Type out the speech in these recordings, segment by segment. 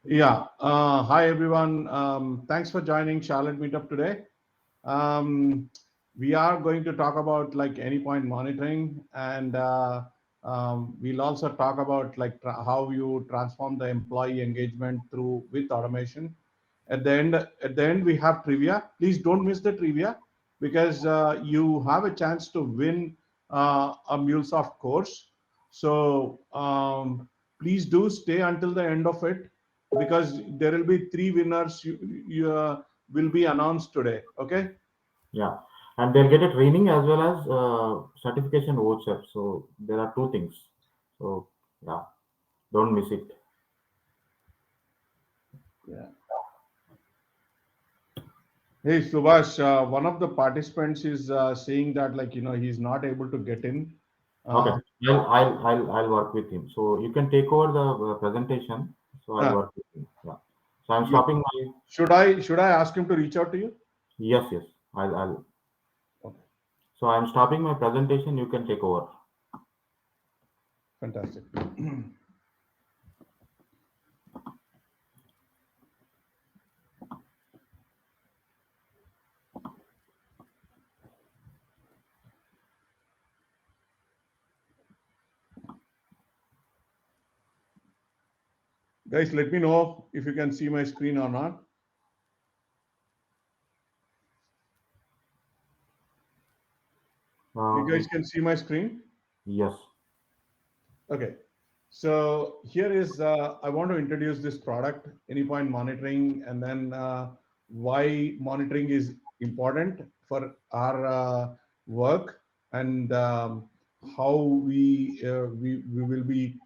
Yeah. Hi, everyone. Thanks for joining Charlotte Meetup today. Um, we are going to talk about like anypoint monitoring, and we'll also talk about like how you transform the employee engagement through with automation. At the end, we have trivia. Please don't miss the trivia because you have a chance to win a MuleSoft course. So please do stay until the end of it because there will be three winners will be announced today. Okay. Yeah, and they'll get a training as well as certification voucher. So there are two things. So yeah, don't miss it. Yeah. Hey Subhash, one of the participants is saying that like he's not able to get in. Okay, Uh, I'll work with him. So you can take over the presentation. So I'll uh, work with him. Yeah. So I'm you, stopping my. should I ask him to reach out to you? Yes. I'll. Okay, So I'm stopping my presentation. You can take over. fantastic. Guys, let me know if you can see my screen or not. You We, guys can see my screen? yes. Okay. So here is, I want to introduce this product, Anypoint Monitoring, and then why monitoring is important for our work and how we will be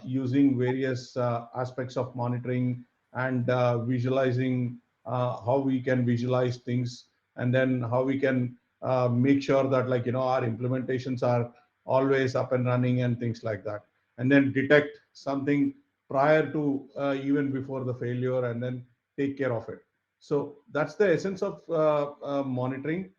using various aspects of monitoring and visualizing how we can visualize things and then how we can make sure that like our implementations are always up and running and things like that, and then detect something prior to even before the failure and then take care of it. So that's the essence of monitoring.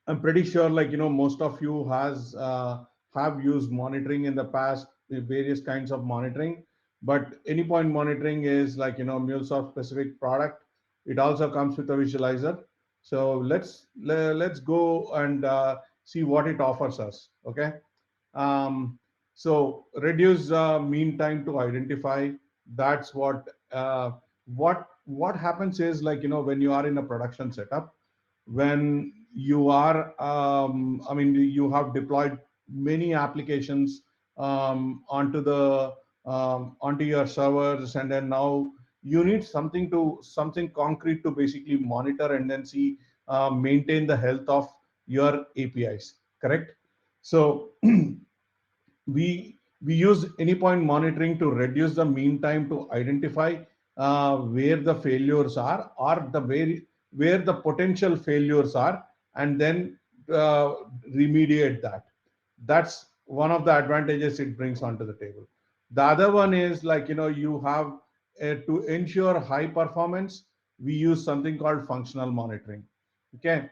I'm pretty sure like most of you has have used monitoring in the past, various kinds of monitoring, but any point monitoring is like MuleSoft specific product. It also comes with a visualizer. So let's go and see what it offers us. Okay. um, so reduce mean time to identify. That's what happens is like when you are in a production setup, when you are I mean you have deployed many applications onto the onto your servers, and then now you need something concrete to basically monitor and then see maintain the health of your APIs, correct? So we use anypoint monitoring to reduce the mean time to identify where the failures are or the where the potential failures are, and then uh, remediate that. That's one of the advantages it brings onto the table. The other one is like you have to ensure high performance, we use something called functional monitoring. Okay.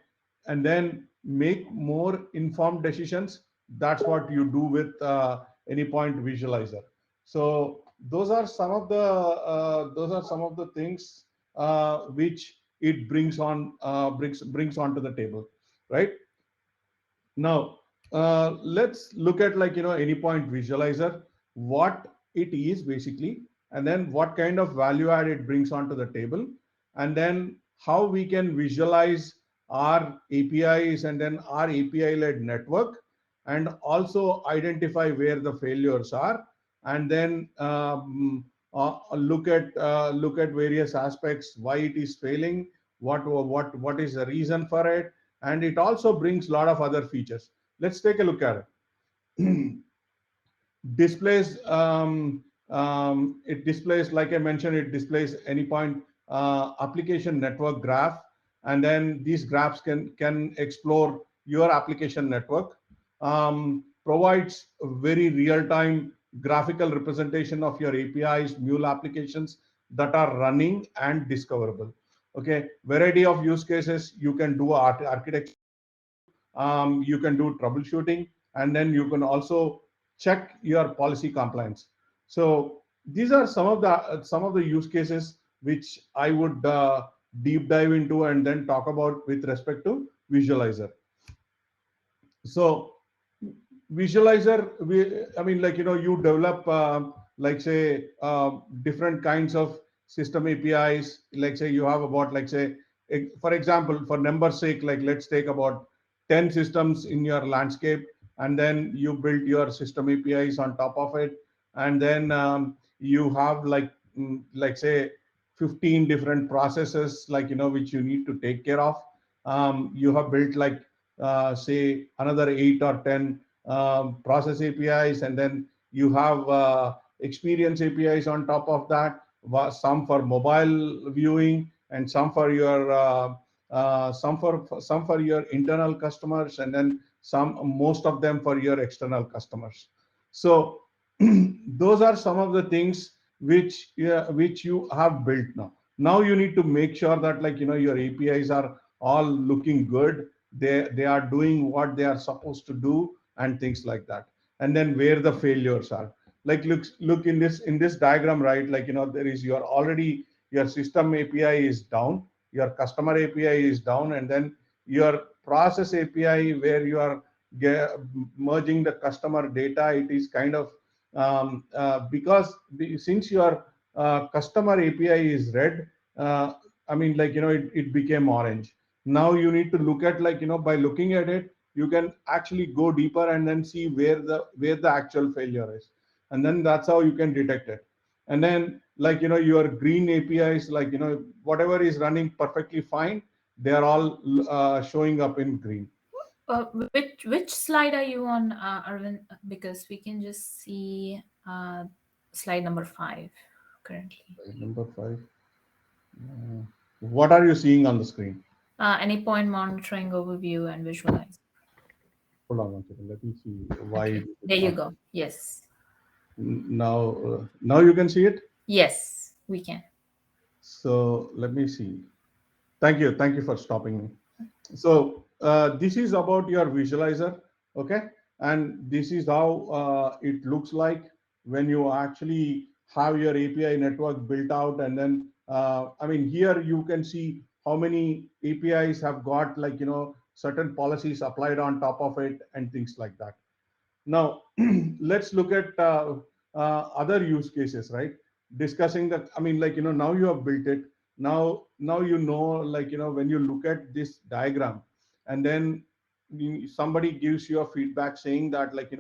And then make more informed decisions. That's what you do with any point visualizer. So those are some of the things which it brings onto the table, right? Now, let's look at like any point visualizer, what it is basically, and then what kind of value add it brings onto the table, and then how we can visualize our APIs and then our API-led network, and also identify where the failures are, and then look at various aspects, why it is failing, what is the reason for it, and it also brings a lot of other features. Let's take a look at it. Displays it displays, like I mentioned, it displays any point application network graph, and then these graphs can explore your application network. Provides a very real-time graphical representation of your APIs, Mule applications that are running and discoverable. Okay, variety of use cases, you can do architecture, you can do troubleshooting, and then you can also check your policy compliance. So these are some of the use cases which I would deep dive into and then talk about with respect to visualizer. So visualizer, I mean, like, you develop like say different kinds of system APIs. Like say you have about, like say, for example, for number's sake, like let's take about 10 systems in your landscape, and then you build your system APIs on top of it, and then you have like say 15 different processes, like which you need to take care of. You have built like say another 8 or 10 process APIs, and then you have experience APIs on top of that. Some for mobile viewing, and some for your some for your internal customers, and then some most of them for your external customers. So those are some of the things which, yeah, which you have built now. Now you need to make sure that, like, your APIs are all looking good. They are doing what they are supposed to do, and things like that. And then where the failures are, like, look in this diagram, right? Like, there is your already your system API is down, your customer API is down, and then your process API, where you are merging the customer data, it is kind of because since your customer API is red, I mean, like, it became orange. Now you need to look at, like, by looking at it, you can actually go deeper and then see where the actual failure is, and then that's how you can detect it. And then, like, your green APIs, like, whatever is running perfectly fine, they are all showing up in green. Which slide are you on, Arvind? Because we can just see slide number 5 currently. Number 5. uh, what are you seeing on the screen? Any point monitoring overview and visualize. Hold on one second, let me see why Okay, it is there you not. go. Yes, Now you can see it. yes, we can. So let me see. Thank you for stopping me. So this is about your visualizer, okay? And this is how it looks like when you actually have your API network built out. And then I mean, here you can see how many APIs have got, like, certain policies applied on top of it, and things like that. Now, let's look at other use cases, right? Discussing that, I mean, like, now you have built it. Now like, when you look at this diagram, and then somebody gives you a feedback saying that, like,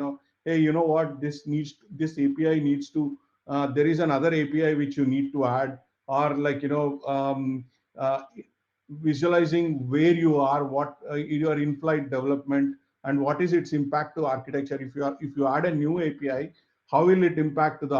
hey, you know what? This API needs to. There is another API which you need to add, or, like, uh, visualizing where you are, what your in-flight development, and what is its impact to architecture. If you add a new API, how will it impact to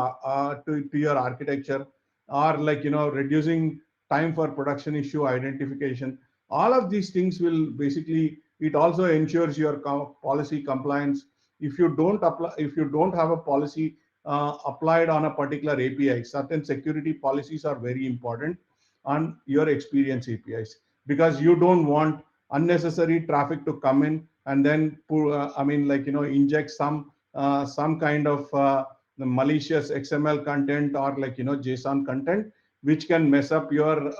your architecture, or, like, reducing time for production issue identification. All of these things will basically, it also ensures your policy compliance. If you don't have a policy applied on a particular API, certain security policies are very important on your experience APIs, because you don't want unnecessary traffic to come in, and then I mean, like, inject some kind of the malicious XML content, or, like, JSON content, which can mess up your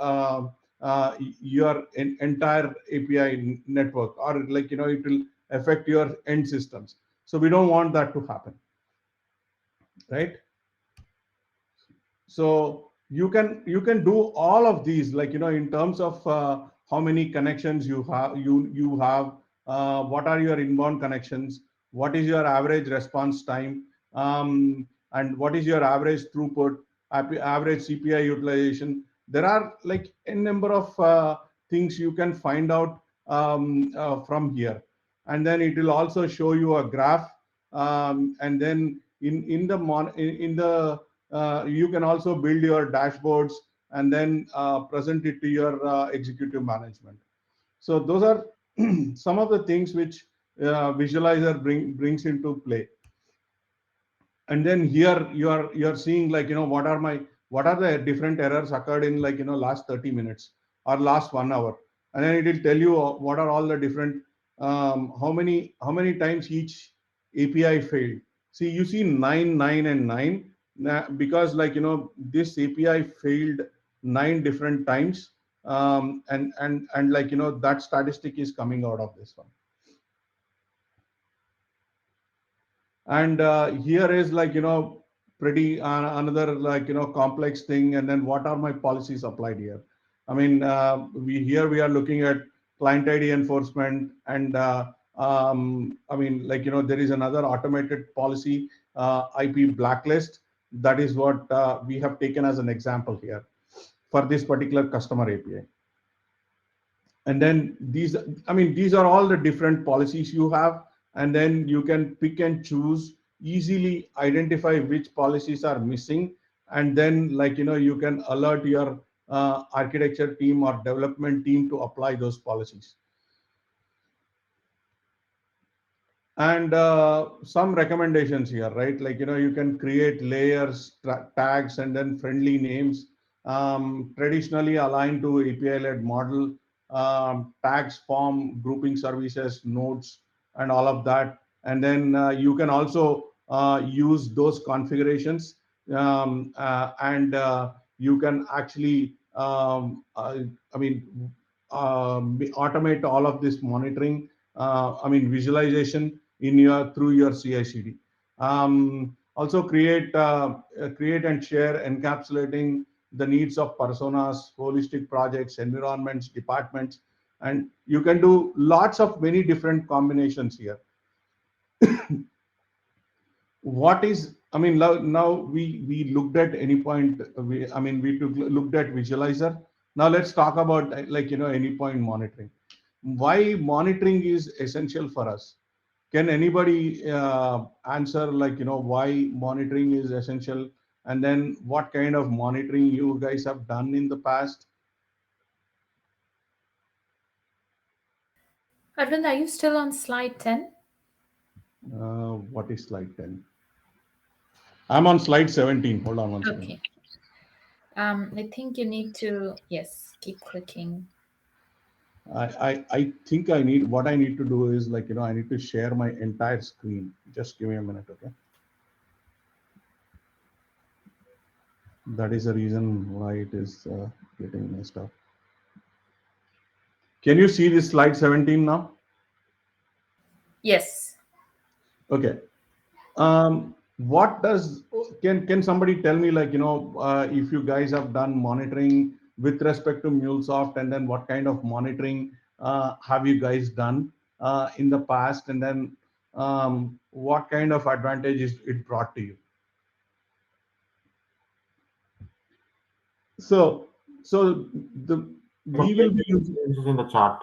entire API network, or, like, it will affect your end systems. So we don't want that to happen, right? So you can do all of these, like, in terms of how many connections you have, what are your inbound connections, what is your average response time, and what is your average throughput, average CPI utilization. There are, like, a number of things you can find out from here. And then it will also show you a graph, and then in the you can also build your dashboards, and then present it to your executive management. So those are some of the things which visualizer brings into play. And then here you're seeing, like, what are the different errors occurred in, like, last 30 minutes or last 1 hour. And then it will tell you what are all the different how many times each API failed. See, you see 9, 9, and 9. because this API failed 9 different times, and that statistic is coming out of this one. And here is pretty another complex thing. And then what are my policies applied here? I mean, we are looking at client ID enforcement, and I mean, there is another automated policy, IP blacklist. That is what we have taken as an example here for this particular customer API. And then these are all the different policies you have, and then you can pick and choose, easily identify which policies are missing, and then you can alert your architecture team or development team to apply those policies. And some recommendations here, right? You can create layers, tags, and then friendly names, traditionally aligned to API-led model, tags, form, grouping services, nodes, and all of that. And then you can also use those configurations, and you can actually, I mean, automate all of this monitoring, visualization in your through your CI/CD. Also create and share, encapsulating the needs of personas, holistic projects, environments, departments, and you can do lots of many different combinations here. What is, now we looked at any point, looked at visualizer. Now let's talk about any point monitoring. Why monitoring is essential for us? Can anybody answer why monitoring is essential, and then what kind of monitoring you guys have done in the past? Arvind, are you still on slide 10? What is slide 10? I'm on slide 17. Hold on one second. Okay. I think you need to, yes, keep clicking. I think I need, what I need to do is I need to share my entire screen. Just give me a minute, okay? That is the reason why it is getting messed up. Can you see this slide 17 now? Yes. Okay. What does, can somebody tell me if you guys have done monitoring with respect to MuleSoft, and then what kind of monitoring have you guys done in the past, and then what kind of advantages it brought to you? So the we will be using, This is in the chat.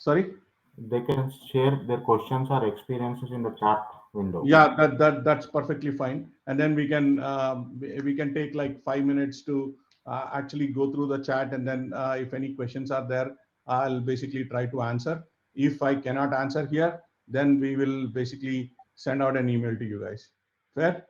sorry. They can share their questions or experiences in the chat window. Yeah, that's perfectly fine. And then we can take like 5 minutes to actually go through the chat, and then if any questions are there, I'll basically try to answer. If I cannot answer here, then we will basically send out an email to you guys. Fair?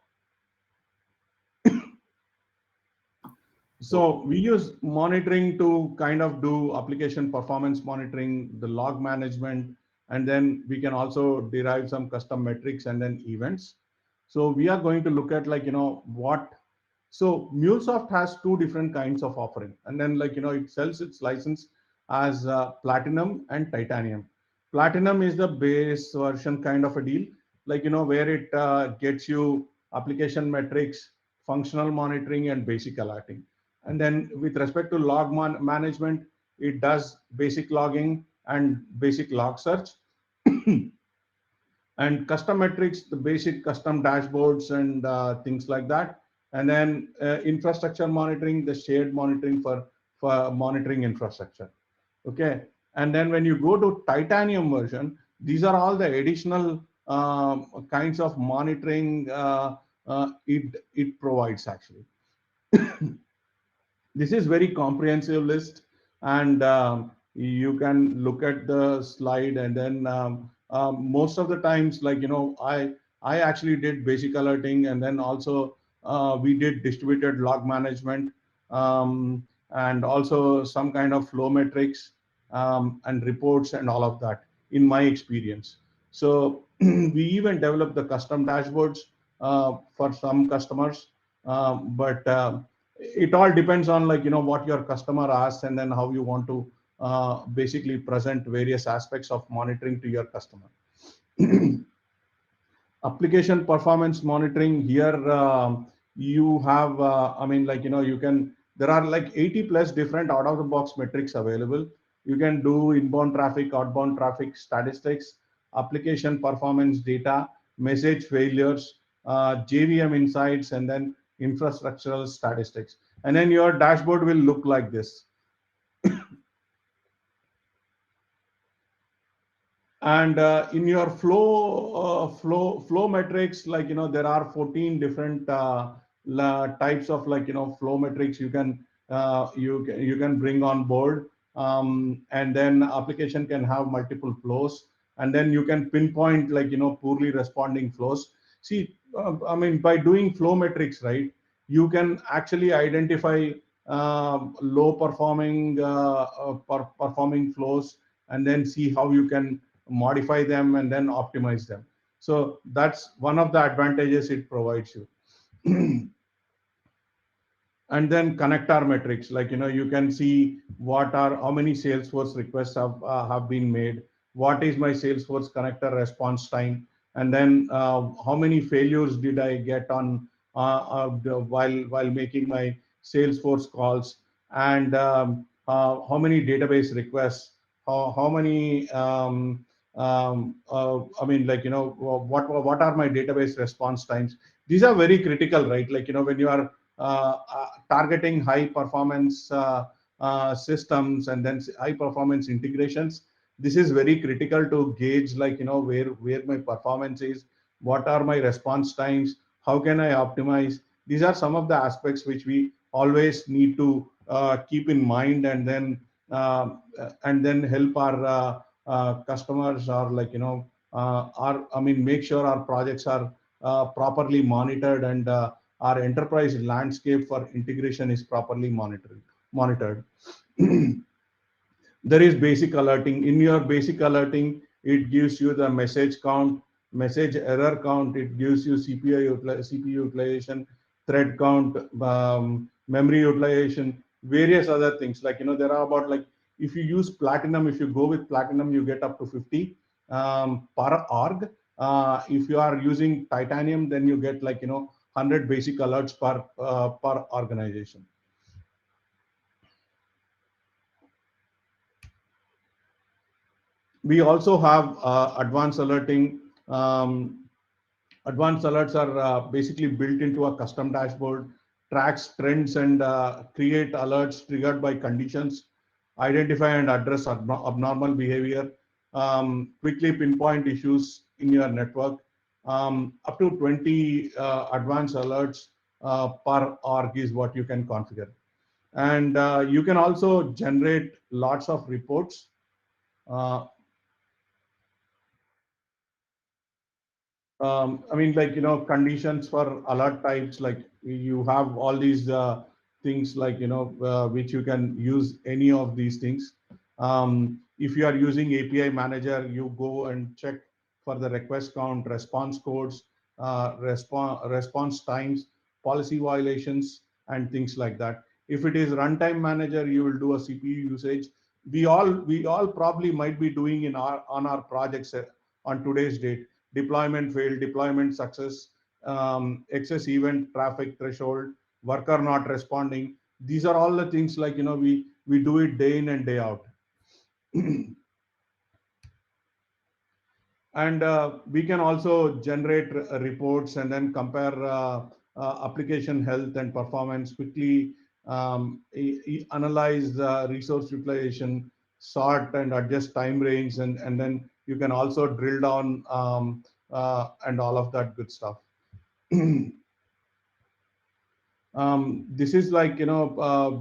So we use monitoring to kind of do application performance monitoring, the log management, and then we can also derive some custom metrics and then events. So we are going to look at what. So MuleSoft has two different kinds of offering, and then it sells its license as Platinum and Titanium. Platinum is the base version kind of a deal, where it gets you application metrics, functional monitoring, and basic alerting. And then with respect to log management, it does basic logging and basic log search. And custom metrics, the basic custom dashboards and things like that. And then infrastructure monitoring, the shared monitoring for monitoring infrastructure. Okay. And then when you go to Titanium version, these are all the additional kinds of monitoring it provides actually. This is very comprehensive list, and you can look at the slide, and then most of the times I actually did basic alerting, and then also we did distributed log management, and also some kind of flow metrics, and reports and all of that in my experience. So we even developed the custom dashboards for some customers. But it all depends on, like, what your customer asks, and then how you want to basically present various aspects of monitoring to your customer. Application performance monitoring here, you have I mean, like, you can, there are like 80 plus different out of the box metrics available. You can do inbound traffic, outbound traffic statistics, application performance data, message failures, JVM insights, and then infrastructural statistics. And then your dashboard will look like this. And in your flow metrics, like, there are 14 different types of, like, flow metrics you can bring on board. And then application can have multiple flows, and then you can pinpoint, like, poorly responding flows. See, I mean, by doing flow metrics, right, you can actually identify low performing performing flows, and then see how you can modify them and then optimize them. So that's one of the advantages it provides you. And then connector metrics, like, you can see what are, how many Salesforce requests have been made, what is my Salesforce connector response time, and then how many failures did I get on while making my Salesforce calls, and how many database requests, how many I mean, like, what are my database response times. These are very critical, right? Like, when you are targeting high performance systems, and then high performance integrations, this is very critical to gauge, like, where my performance is, what are my response times, how can I optimize. These are some of the aspects which we always need to keep in mind, and then help our customers, or, like, our, I mean, make sure our projects are properly monitored, and our enterprise landscape for integration is properly monitored. There is basic alerting. In your basic alerting, it gives you the message count, message error count, it gives you CPU utilization, thread count, memory utilization, various other things. Like, there are about, like, if you use platinum, if you go with platinum, you get up to 50 per org. If you are using titanium, then you get, like, 100 basic alerts per organization. We also have advanced alerting. Advanced alerts are basically built into a custom dashboard, tracks trends, and create alerts triggered by conditions, identify and address abnormal behavior, quickly pinpoint issues in your network. Up to 20 advanced alerts per org is what you can configure. And you can also generate lots of reports. Uh, I mean, like, conditions for alert types, like, you have all these things, like, which you can use any of these things. If you are using API manager, you go and check for the request count, response codes, response times, policy violations, and things like that. If it is runtime manager, you will do a CPU usage. We all probably might be doing in our on our projects on today's date: deployment failed, deployment success, excess event traffic threshold, worker not responding. These are all the things, like, we do it day in and day out. And we can also generate reports, and then compare application health and performance quickly, analyze resource utilization, sort and adjust time range, and then you can also drill down, and all of that good stuff. This is, like,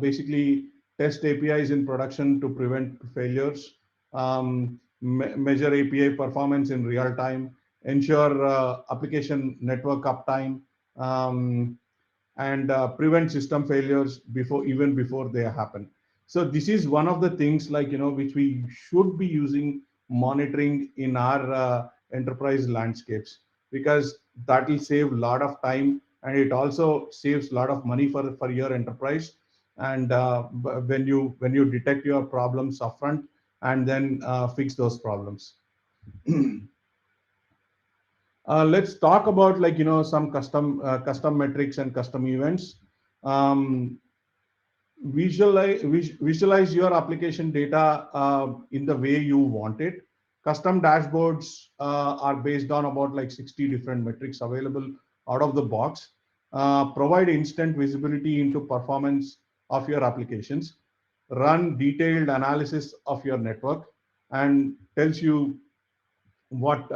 basically test APIs in production to prevent failures, measure API performance in real time, ensure application network uptime, and prevent system failures before they happen. So this is one of the things, like, which we should be using monitoring in our enterprise landscapes, because that will save a lot of time, and it also saves a lot of money for your enterprise. And when you detect your problems upfront and then fix those problems. Let's talk about, like, some custom metrics and custom events. um, Visualize your application data in the way you want it. Custom dashboards are based on about like 60 different metrics available out of the box. Provide instant visibility into performance of your applications. Run detailed analysis of your network and tells you what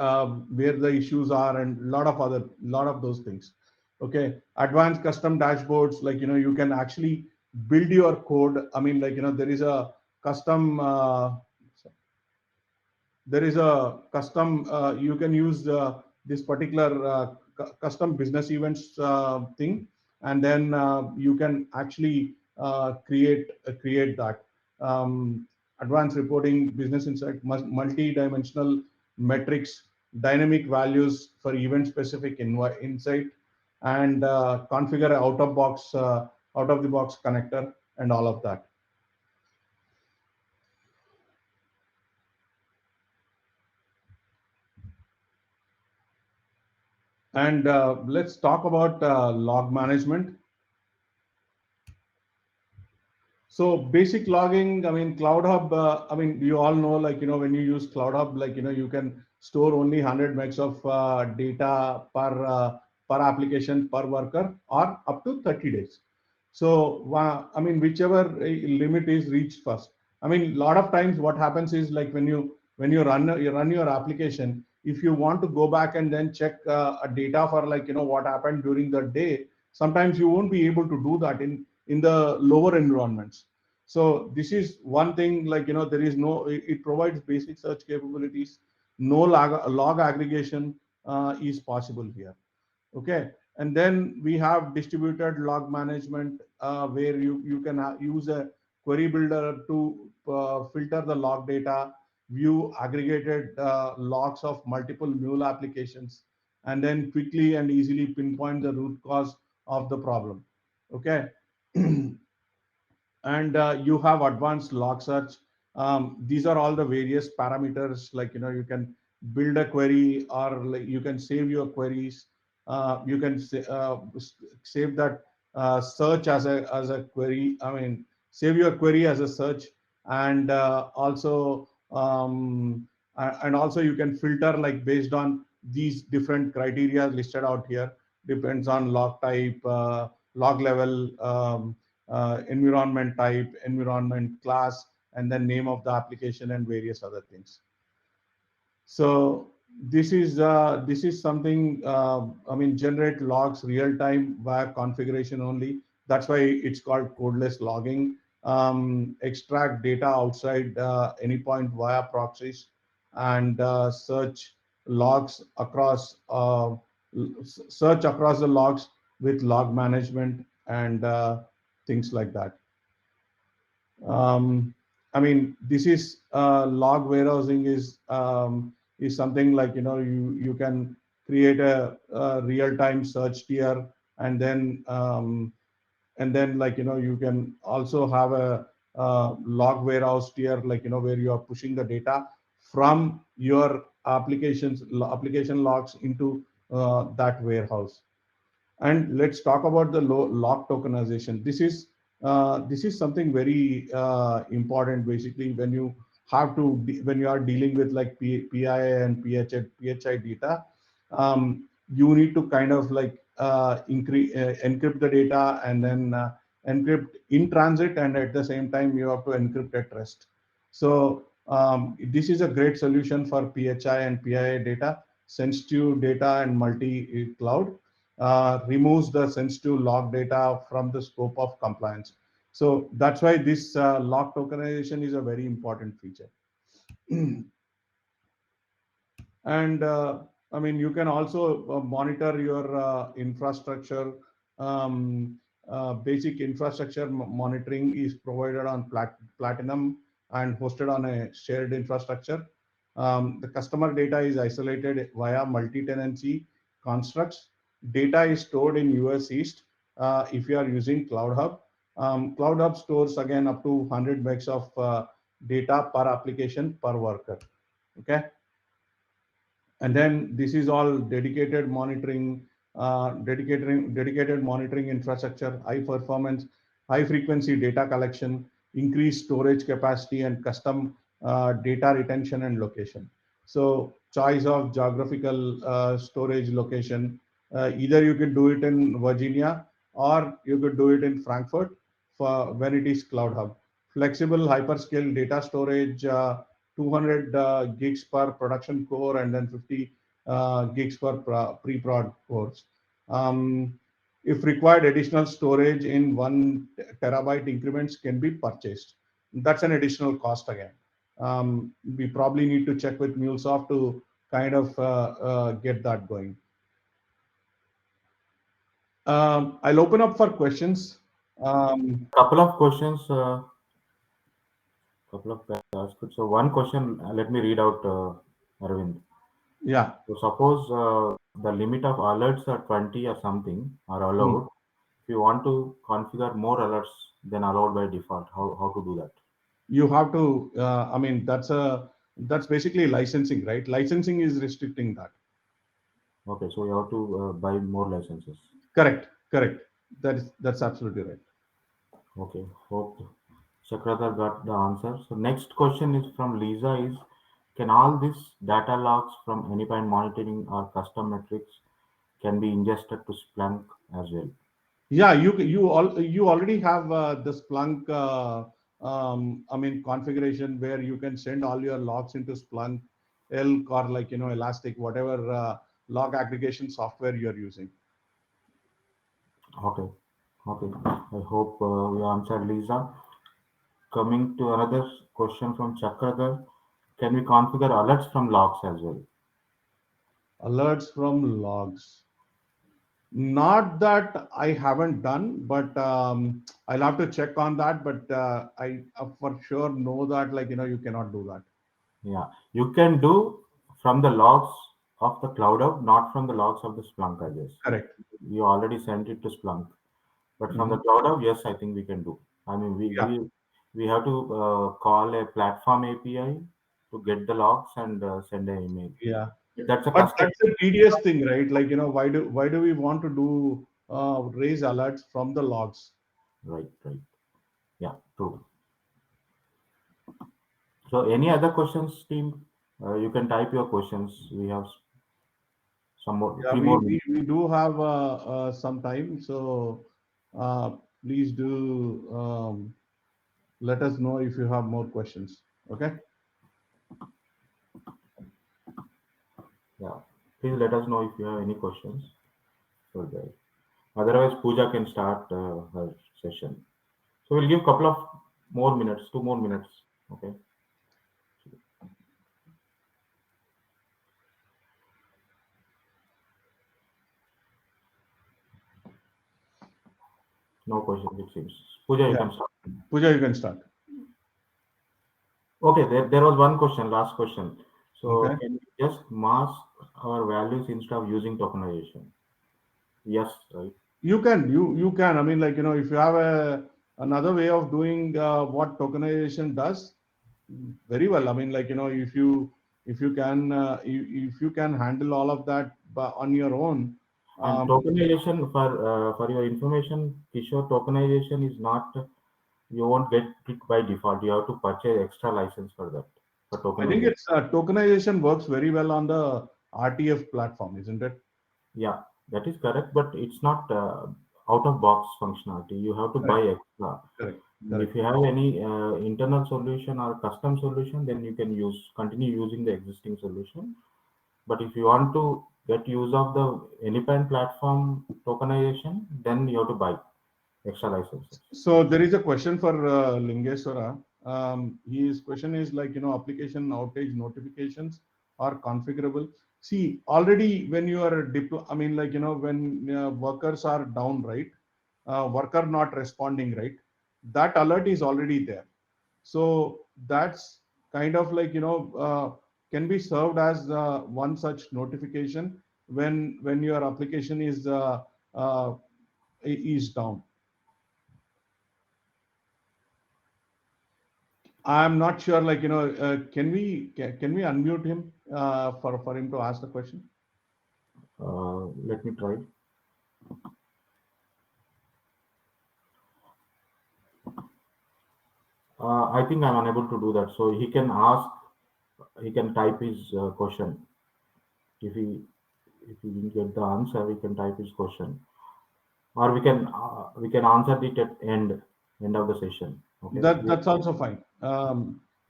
where the issues are, and lot of those things. Okay, advanced custom dashboards, like, you can actually build your code. I mean, like, there is a custom you can use this particular custom business events thing, and then you can actually create that. Advanced reporting, business insight, multi-dimensional metrics, dynamic values for event specific insight, and configure out of the box connector and all of that. And let's talk about log management. So basic logging, I mean, Cloud Hub, I mean, you all know, like, when you use Cloud Hub, like, you can store only 100 megs of data per application per worker, or up to 30 days. So, I mean, whichever limit is reached first. I mean, a lot of times what happens is, like, when you run your application, if you want to go back and then check a data for, like, what happened during the day, sometimes you won't be able to do that in the lower environments. So this is one thing, like, there is no, it provides basic search capabilities. No log aggregation is possible here. Okay, and then we have distributed log management, where you can use a query builder to filter the log data, view aggregated logs of multiple Mule applications, and then quickly and easily pinpoint the root cause of the problem. Okay. And you have advanced log search. These are all the various parameters, like, you can build a query, or, like, you can save your queries. You can save that search as a query. I mean, save your query as a search. And also you can filter, like, based on these different criteria listed out here. Depends on log type, log level, environment type, environment class, and then name of the application and various other things. So this is something, I mean, generate logs real time via configuration only. That's why it's called codeless logging. Extract data outside any point via proxies, and search across the logs with log management, and things like that. um, I mean, this is log warehousing is something like, you can create a real-time search tier, and then like, you can also have a log warehouse tier, like, where you are pushing the data from your application logs into that warehouse. And let's talk about the log tokenization. This is something very important. Basically, when you are dealing with, like, PIA and PHI data, you need to kind of, like, encrypt the data, and then encrypt in transit, and at the same time you have to encrypt at rest. So this is a great solution for PHI and PIA data, sensitive data and multi-cloud. Removes the sensitive log data from the scope of compliance. So that's why this log tokenization is a very important feature. And I mean, you can also monitor your infrastructure. um, Basic infrastructure monitoring is provided on platinum and hosted on a shared infrastructure. The customer data is isolated via multi-tenancy constructs. Data is stored in US East if you are using Cloud Hub. Cloud Hub stores again up to 100 megs of data per application per worker. Okay, and then this is all dedicated monitoring, dedicated monitoring infrastructure, high performance, high frequency data collection, increased storage capacity, and custom data retention and location. So choice of geographical storage location, either you could do it in Virginia or you could do it in Frankfurt for when it is Cloud Hub. Flexible hyperscale data storage, 200 gigs per production core and then 50 gigs per pre-prod cores. If required, additional storage in 1 terabyte increments can be purchased. That's an additional cost again. We probably need to check with MuleSoft to kind of get that going. I'll open up for questions. Couple of questions. Couple of asked. So one question, let me read out, Arvind. Yeah. So suppose the limit of alerts are 20 or something are allowed. If you want to configure more alerts than allowed by default, how to do that? You have to. I mean, that's basically licensing, right? Licensing is restricting that. Okay, so you have to buy more licenses. Correct. Correct. That's absolutely right. Okay, hope Chakrathar got the answer. So next question is from Lisa is, can all these data logs from anypoint monitoring or custom metrics can be ingested to Splunk as well? Yeah, you already have the Splunk I mean configuration where you can send all your logs into Splunk, Elk, or like Elastic, whatever log aggregation software you're using. Okay, okay. I hope we answered Lisa. Coming to another question from Chakrathar, can we configure alerts from logs as well? Alerts from logs. Not that I haven't done, but I'll have to check on that. But I for sure know that you cannot do that. Yeah, you can do from the logs of the Cloud Hub, not from the logs of the Splunk, I guess. Correct. You already sent it to Splunk, but from the Mhm. Cloud Hub, yes, I think we can do. I mean, Yeah. we have to call a platform API to get the logs and send an email. Yeah. That's a But custom. that's a tedious thing, right? Why do we want to do raise alerts from the logs? Right, right. Yeah, true. So, any other questions, team? You can type your questions. We have some more, Yeah, three we more we, minutes. we do have some time, so please do let us know if you have more questions. Okay. Yeah, please let us know if you have any questions. So, there. Otherwise, Pooja can start her session. So, we'll give a couple of more minutes, 2 more minutes. Okay. No questions, it seems. Pooja, you Yeah, can start. Pooja, you can start. Okay, there was one question, last question. So, Okay. can we just mask our values instead of using tokenization? Yes, right. You can. I mean, if you have another way of doing what tokenization does, very well. I mean, if you can handle all of that on your own. And um, tokenization, for your information, Kishore, tokenization is not, you won't get it by default. You have to purchase extra license for that, for I think tokenization. it's tokenization works very well on the RTF platform, isn't it? Yeah, that is correct, but it's not out of box functionality. You have to buy Correct, extra. correct, And if correct. you have any internal solution or custom solution, then you can continue using the existing solution. But if you want to get use of the Anypan platform tokenization, then you have to buy extra licenses. So there is a question for Lingeswara. His question is application outage notifications are configurable. See, already when you are I mean, when workers are down, right? Worker not responding, right? That alert is already there. So that's kind of can be served as one such notification. when your application is down. I'm not sure, like, can we unmute him for him to ask the question? Let me try. I think I'm unable to do that. So he can ask, he can type his question. If he didn't get the answer, we can type his question, or we can answer it at end of the session. Okay. That's also fine.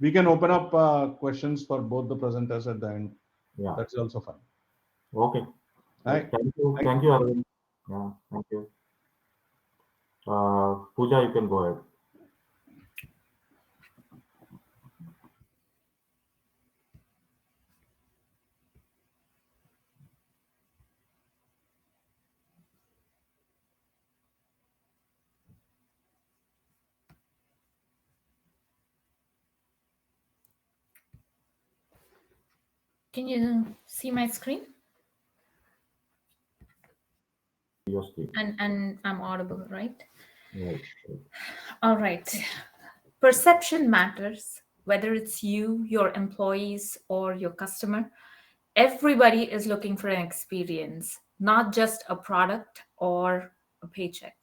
We can open up questions for both the presenters at the end. Yeah. That's also fine. Okay. Right. Thank you, Arvind. Yeah. Thank you. Pooja, you can go ahead. Can you see my screen? Your screen. And I'm audible, right? Right. All right. Perception matters, whether it's you, your employees, or your customer. Everybody is looking for an experience, not just a product or a paycheck.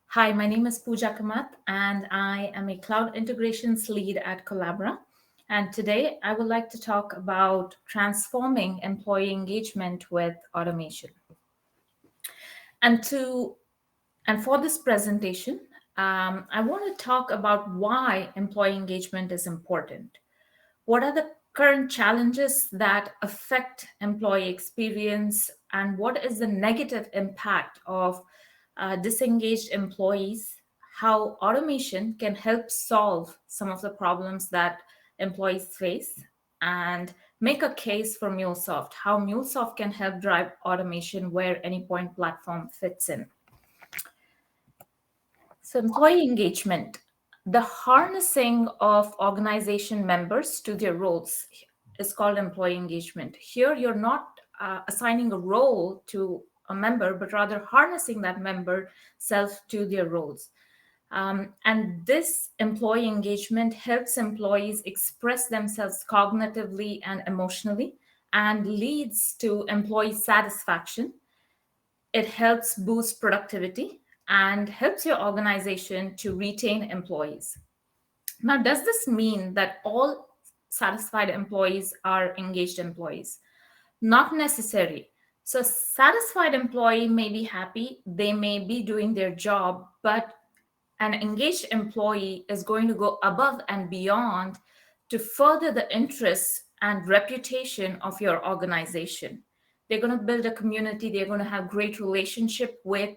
Hi, my name is Pooja Kamath, and I am a cloud integrations lead at Collabra. And today I would like to talk about transforming employee engagement with automation. And for this presentation, I want to talk about why employee engagement is important. What are the current challenges that affect employee experience, and what is the negative impact of disengaged employees? How automation can help solve some of the problems that employees face, and make a case for MuleSoft, how MuleSoft can help drive automation where Anypoint platform fits in. So, employee engagement, the harnessing of organization members to their roles is called employee engagement. Here, you're not assigning a role to a member, but rather harnessing that member self to their roles. And this employee engagement helps employees express themselves cognitively and emotionally and leads to employee satisfaction. It helps boost productivity and helps your organization to retain employees. Now, does this mean that all satisfied employees are engaged employees? Not necessary. So, satisfied employee may be happy, they may be doing their job, but an engaged employee is going to go above and beyond to further the interests and reputation of your organization. They're going to build a community. They're going to have great relationship with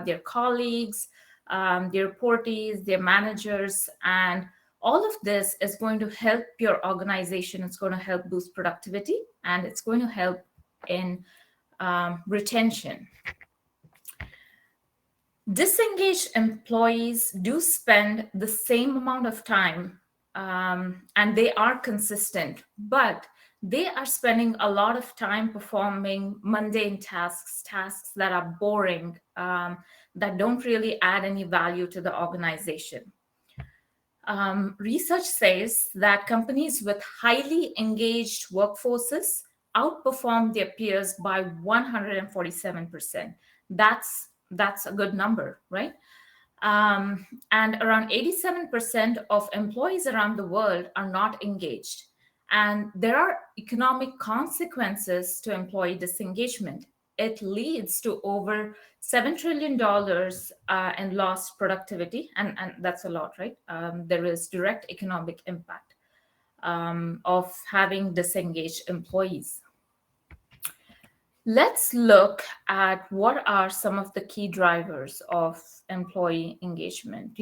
their colleagues, their reportees, their managers, and all of this is going to help your organization. It's going to help boost productivity, and it's going to help in retention. Disengaged employees do spend the same amount of time and they are consistent, but they are spending a lot of time performing mundane tasks that are boring, that don't really add any value to the organization. Research says that companies with highly engaged workforces outperform their peers by 147%. That's a good number, right? And around 87% of employees around the world are not engaged. And there are economic consequences to employee disengagement. It leads to over $7 trillion in lost productivity. And that's a lot, right? There is direct economic impact of having disengaged employees. Let's look at what are some of the key drivers of employee engagement.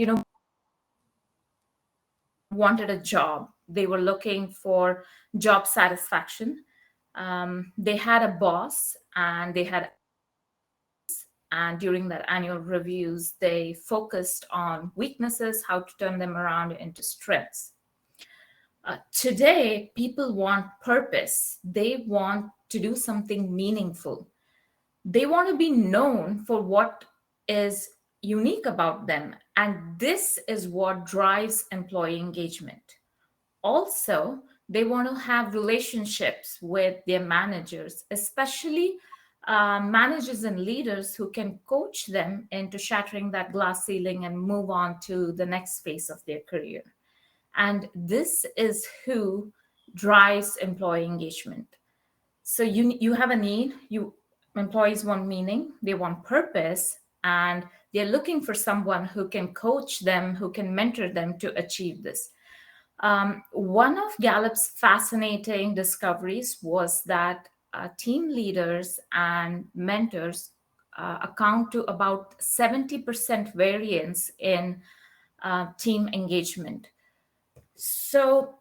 Wanted a job. They were looking for job satisfaction. They had a boss and during that annual reviews, they focused on weaknesses, how to turn them around into strengths. Today, people want purpose. They want to do something meaningful. They want to be known for what is unique about them. And this is what drives employee engagement. Also, they want to have relationships with their managers, especially managers and leaders who can coach them into shattering that glass ceiling and move on to the next phase of their career. And this is who drives employee engagement. So you have a need, you employees want meaning, they want purpose, and they're looking for someone who can coach them, who can mentor them to achieve this. One of Gallup's fascinating discoveries was that team leaders and mentors account to about 70% variance in team engagement. So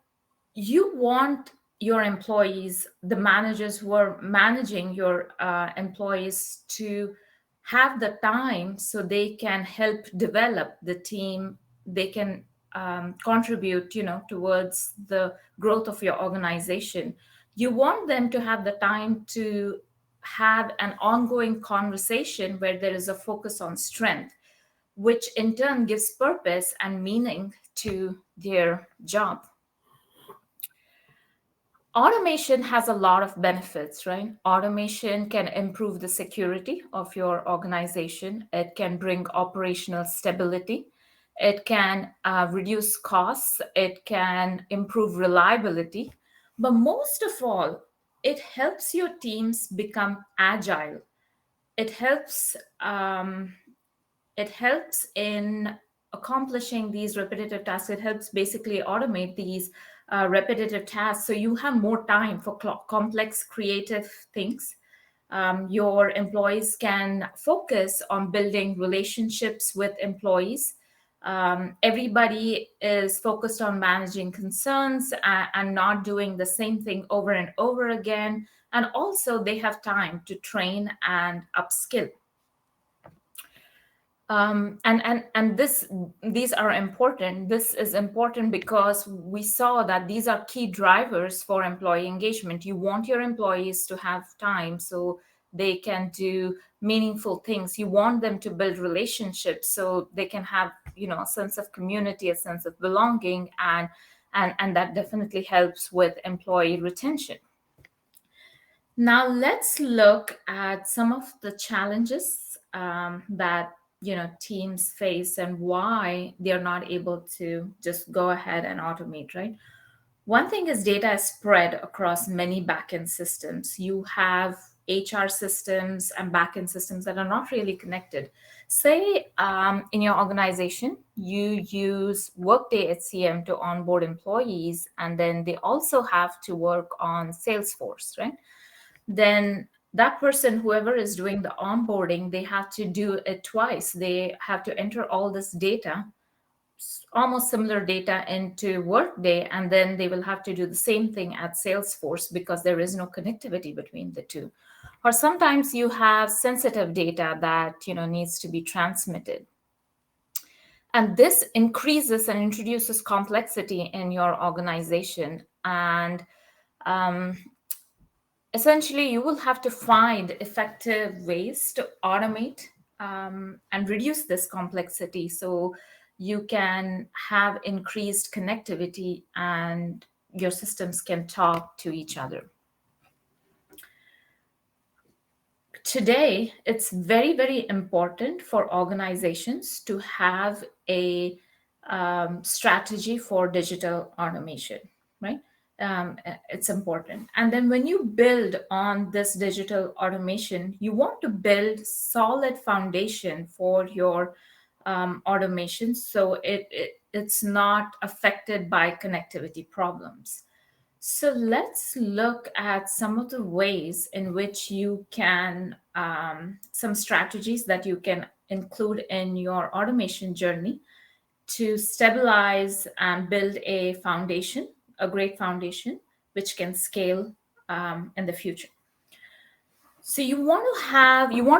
you want your employees, the managers who are managing your employees, to have the time so they can help develop the team. They can contribute, towards the growth of your organization. You want them to have the time to have an ongoing conversation where there is a focus on strength, which in turn gives purpose and meaning to their job. Automation has a lot of benefits, right? Automation can improve the security of your organization. It can bring operational stability. It can reduce costs. It can improve reliability. But most of all, it helps your teams become agile. It helps. It helps in accomplishing these repetitive tasks. It helps basically automate these repetitive tasks, so you have more time for complex creative things. Your employees can focus on building relationships with employees. Everybody is focused on managing concerns and not doing the same thing over and over again. And also they have time to train and upskill. And these are important. This is important because we saw that these are key drivers for employee engagement. You want your employees to have time so they can do meaningful things. You want them to build relationships so they can have, a sense of community, a sense of belonging, and that definitely helps with employee retention. Now let's look at some of the challenges that teams face and why they're not able to just go ahead and automate, right? One thing is data is spread across many backend systems. You have HR systems and backend systems that are not really connected. Say in your organization, you use Workday HCM to onboard employees, and then they also have to work on Salesforce, right? Then that person, whoever is doing the onboarding, they have to do it twice. They have to enter all this data, almost similar data, into Workday, and then they will have to do the same thing at Salesforce because there is no connectivity between the two. Or sometimes you have sensitive data that needs to be transmitted. And this increases and introduces complexity in your organization. And essentially, you will have to find effective ways to automate and reduce this complexity so you can have increased connectivity and your systems can talk to each other. Today, it's very, very important for organizations to have a strategy for digital automation, right? It's important. And then when you build on this digital automation, you want to build solid foundation for your automation so it's not affected by connectivity problems. So let's look at some of the ways in which you can, some strategies that you can include in your automation journey to stabilize and build a foundation, a great foundation, which can scale in the future. So you want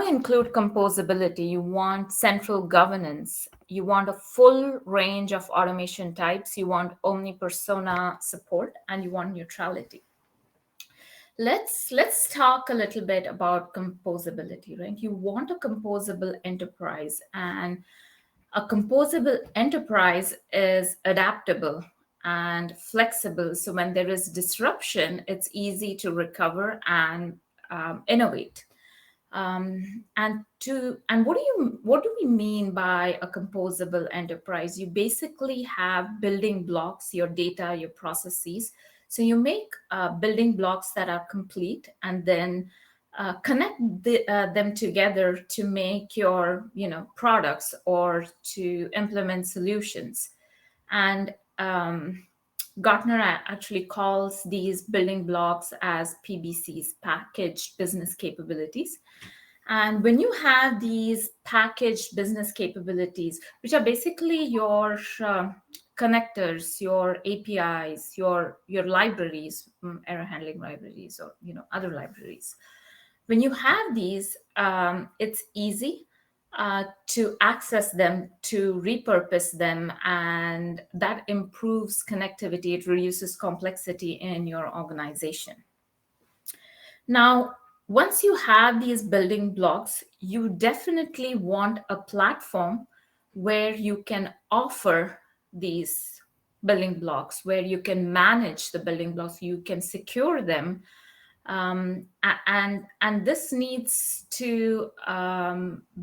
to include composability, you want central governance, you want a full range of automation types, you want omni-persona support, and you want neutrality. Let's talk a little bit about composability, right? You want a composable enterprise, and a composable enterprise is adaptable and flexible. So when there is disruption, it's easy to recover and innovate. And what do we mean by a composable enterprise? You basically have building blocks, your data, your processes. So you make building blocks that are complete, and then connect them together to make your products or to implement solutions. And Gartner actually calls these building blocks as PBCs, packaged business capabilities. And when you have these packaged business capabilities, which are basically your connectors, your APIs, your libraries, error handling libraries, or other libraries. When you have these, it's easy to access them, to repurpose them, and that improves connectivity. It reduces complexity in your organization. Now, once you have these building blocks, you definitely want a platform where you can offer these building blocks, where you can manage the building blocks, you can secure them, and this needs to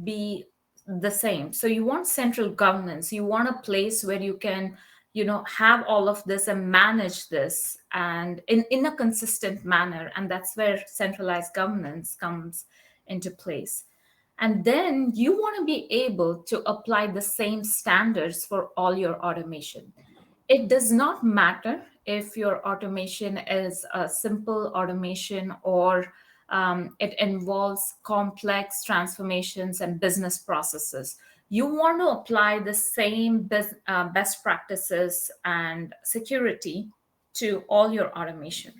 be the same. So you want central governance. You want a place where you can have all of this and manage this and in a consistent manner, and that's where centralized governance comes into place. And then you want to be able to apply the same standards for all your automation. It does not matter if your automation is a simple automation or it involves complex transformations and business processes. You want to apply the same best practices and security to all your automation.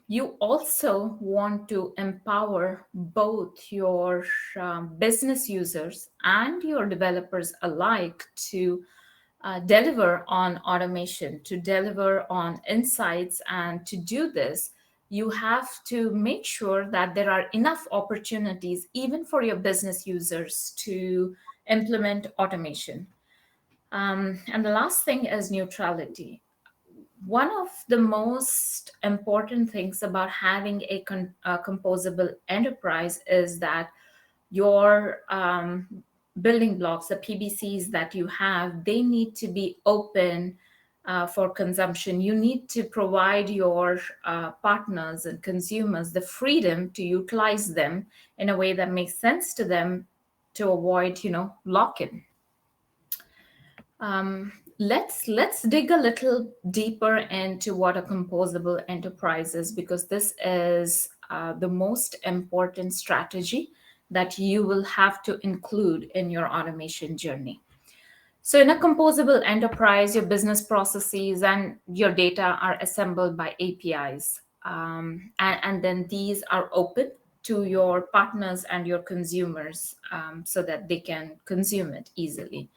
You also want to empower both your business users and your developers alike to deliver on automation, to deliver on insights. And to do this, you have to make sure that there are enough opportunities, even for your business users, to implement automation. And the last thing is neutrality. One of the most important things about having a composable enterprise is that your building blocks, the PBCs that you have, they need to be open for consumption. You need to provide your partners and consumers the freedom to utilize them in a way that makes sense to them, to avoid, lock-in. Let's dig a little deeper into what a composable enterprise is, because this is the most important strategy that you will have to include in your automation journey. So in a composable enterprise, your business processes and your data are assembled by APIs. And then these are open to your partners and your consumers, so that they can consume it easily.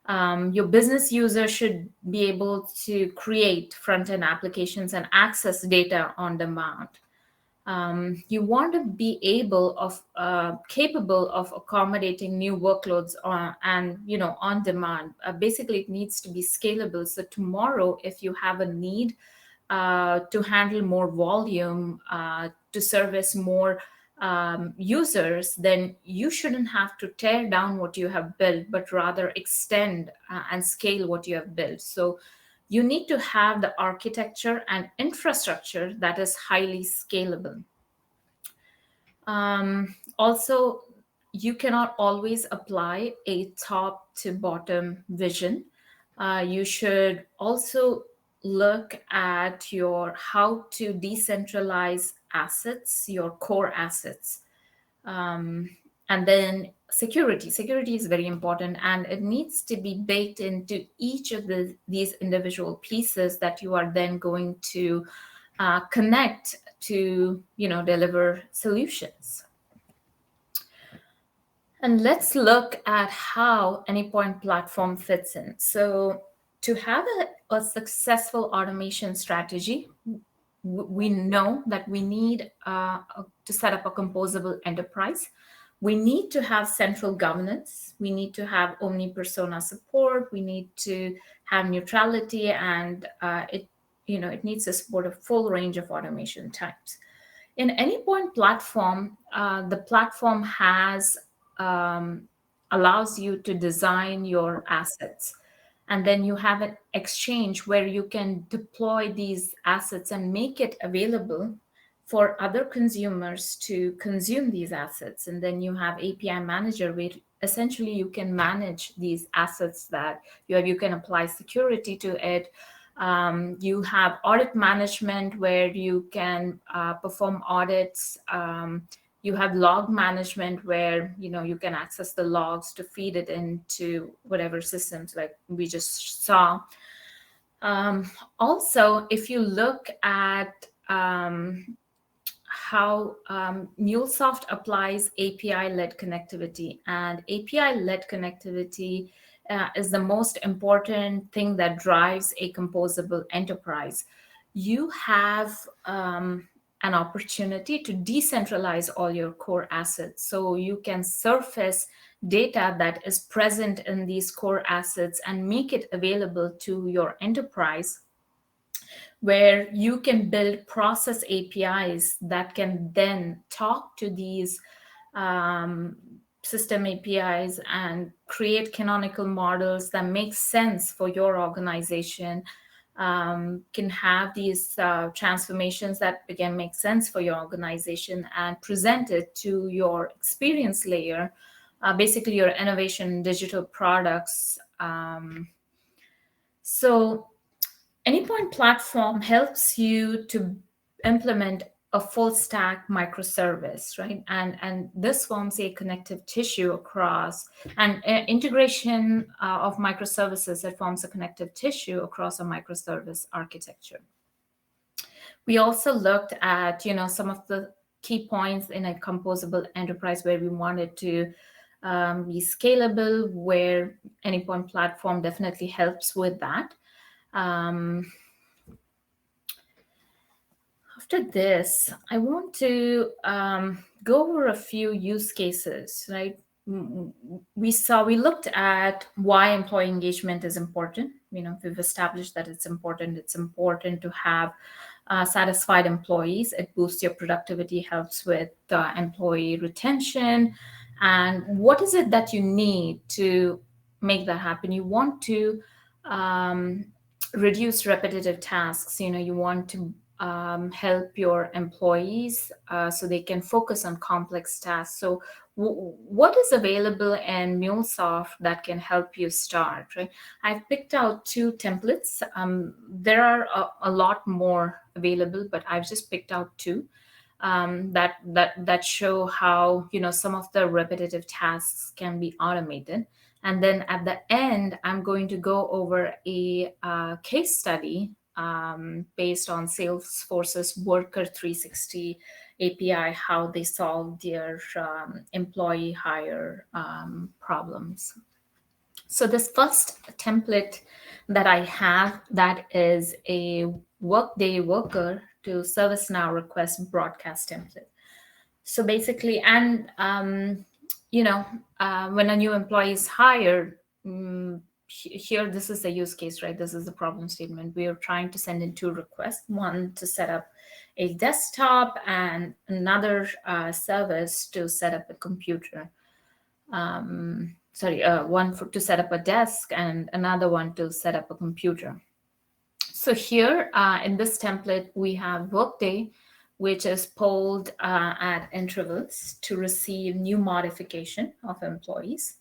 Your business user should be able to create front-end applications and access data on demand. You want to be capable of accommodating new workloads on demand. Basically, it needs to be scalable. So tomorrow, if you have a need to handle more volume, to service more users, then you shouldn't have to tear down what you have built, but rather extend and scale what you have built. So you need to have the architecture and infrastructure that is highly scalable. Also, you cannot always apply a top to bottom vision. You should also look at how to decentralize assets, your core assets. And then security is very important, and it needs to be baked into each of these individual pieces that you are then going to connect to deliver solutions. And let's look at how Anypoint platform fits in. So to have a successful automation strategy, we know that we need to set up a composable enterprise. We need to have central governance. We need to have omni-persona support. We need to have neutrality, and it needs to support a full range of automation types. In any point platform, the platform allows you to design your assets, and then you have an exchange where you can deploy these assets and make it available for other consumers to consume these assets. And then you have API manager, where essentially you can manage these assets that you have. You can apply security to it. You have audit management, where you can perform audits. You have log management, where you can access the logs to feed it into whatever systems, like we just saw. Also, if you look at how MuleSoft applies API-led connectivity, and API-led connectivity is the most important thing that drives a composable enterprise. You have an opportunity to decentralize all your core assets. So you can surface data that is present in these core assets and make it available to your enterprise, where you can build process APIs that can then talk to these system APIs and create canonical models that make sense for your organization. Can have these transformations that again make sense for your organization, and present it to your experience layer, basically your innovation digital products. So Anypoint platform helps you to implement a full stack microservice, right? And this forms a connective tissue across an integration of microservices that forms a connective tissue across a microservice architecture. We also looked at, some of the key points in a composable enterprise where we wanted to be scalable, where Anypoint platform definitely helps with that. After this, I want to go over a few use cases, right? We looked at why employee engagement is important. We've established that it's important. It's important to have satisfied employees. It boosts your productivity, helps with employee retention. And what is it that you need to make that happen? You want to reduce repetitive tasks. You want to help your employees so they can focus on complex tasks. So what is available in MuleSoft that can help you start, right? I've picked out 2 templates. There are a lot more available, but I've just picked out 2 that show how some of the repetitive tasks can be automated. And then at the end, I'm going to go over a case study based on Salesforce's Worker 360 API, how they solve their employee hire problems. So this first template that I have, that is a Workday Worker to ServiceNow request broadcast template. So basically, and when a new employee is hired, here, this is the use case, right? This is the problem statement. We are trying to send in 2 requests, one to set up a desktop and another service to set up a computer. One to set up a desk and another one to set up a computer. So here in this template, we have Workday, which is polled at intervals to receive new modification of employees.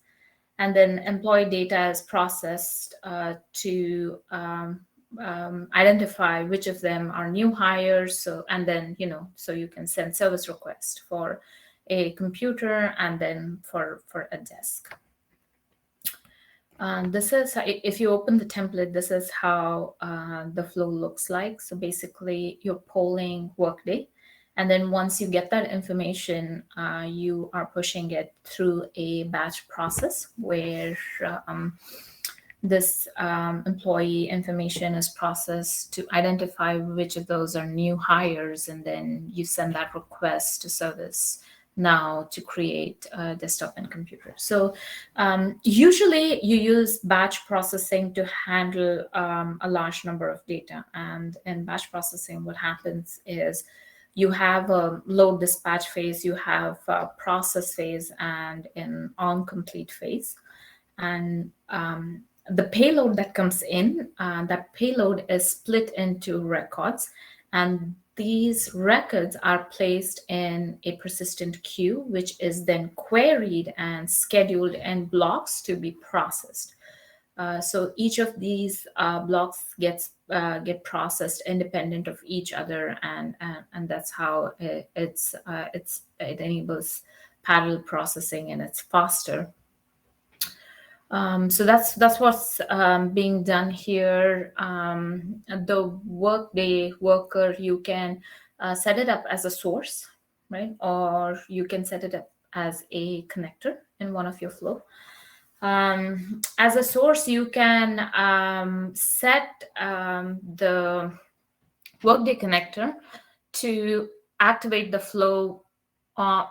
And then employee data is processed to identify which of them are new hires. So you can send service requests for a computer and then for a desk. This is, if you open the template, this is how the flow looks like. So basically, you're polling Workday. And then once you get that information, you are pushing it through a batch process where this employee information is processed to identify which of those are new hires, and then you send that request to service now to create a desktop and computer. So usually you use batch processing to handle a large number of data. And in batch processing, what happens is you have a load dispatch phase, you have a process phase, and an on-complete phase. And the payload that comes in, that payload is split into records, and these records are placed in a persistent queue, which is then queried and scheduled in blocks to be processed. So each of these blocks get processed independent of each other, and that's how it enables parallel processing, and it's faster. So that's what's being done here. The Workday worker, you can set it up as a source, right? Or you can set it up as a connector in one of your flow. As a source, you can set the Workday connector to activate the flow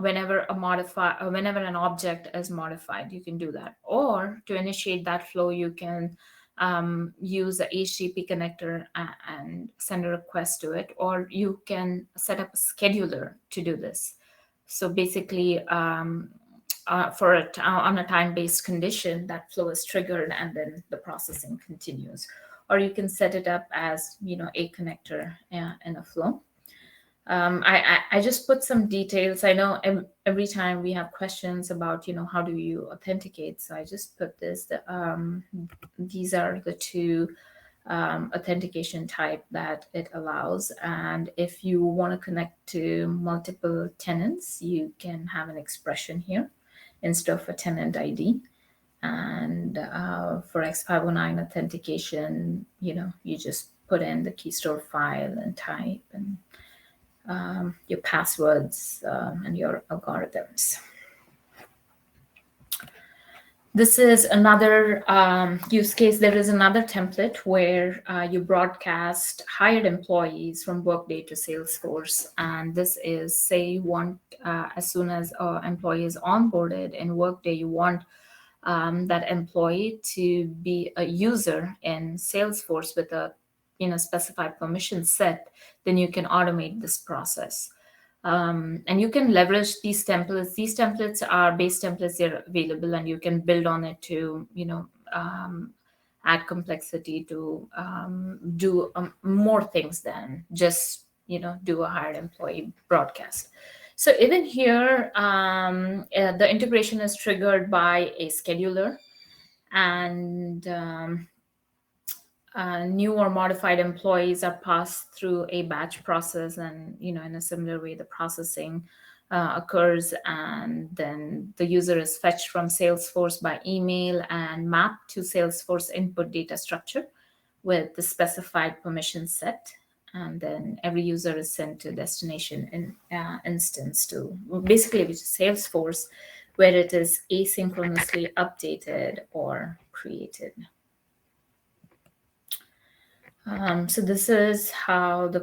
whenever an object is modified. You can do that. Or to initiate that flow, you can use the HTTP connector and send a request to it, or you can set up a scheduler to do this. So basically, on a time-based condition, that flow is triggered and then the processing continues. Or you can set it up as a connector in a flow. I just put some details. I know every time we have questions about how do you authenticate, so I just put this. These are the two authentication type that it allows, and if you want to connect to multiple tenants, you can have an expression here instead of a tenant ID. And for X509 authentication, you just put in the key store file and type and your passwords and your algorithms. This is another use case. There is another template where you broadcast hired employees from Workday to Salesforce. And this is, say you want, as soon as an employee is onboarded in Workday, you want that employee to be a user in Salesforce with a specified permission set, then you can automate this process. And you can leverage these templates. These templates are base templates, they're available, and you can build on it to, add complexity to do more things than just, do a hired employee broadcast. So even here, the integration is triggered by a scheduler, and new or modified employees are passed through a batch process, and in a similar way the processing occurs, and then the user is fetched from Salesforce by email and mapped to Salesforce input data structure with the specified permission set, and then every user is sent to destination instance to basically which is Salesforce, where it is asynchronously updated or created. So this is how the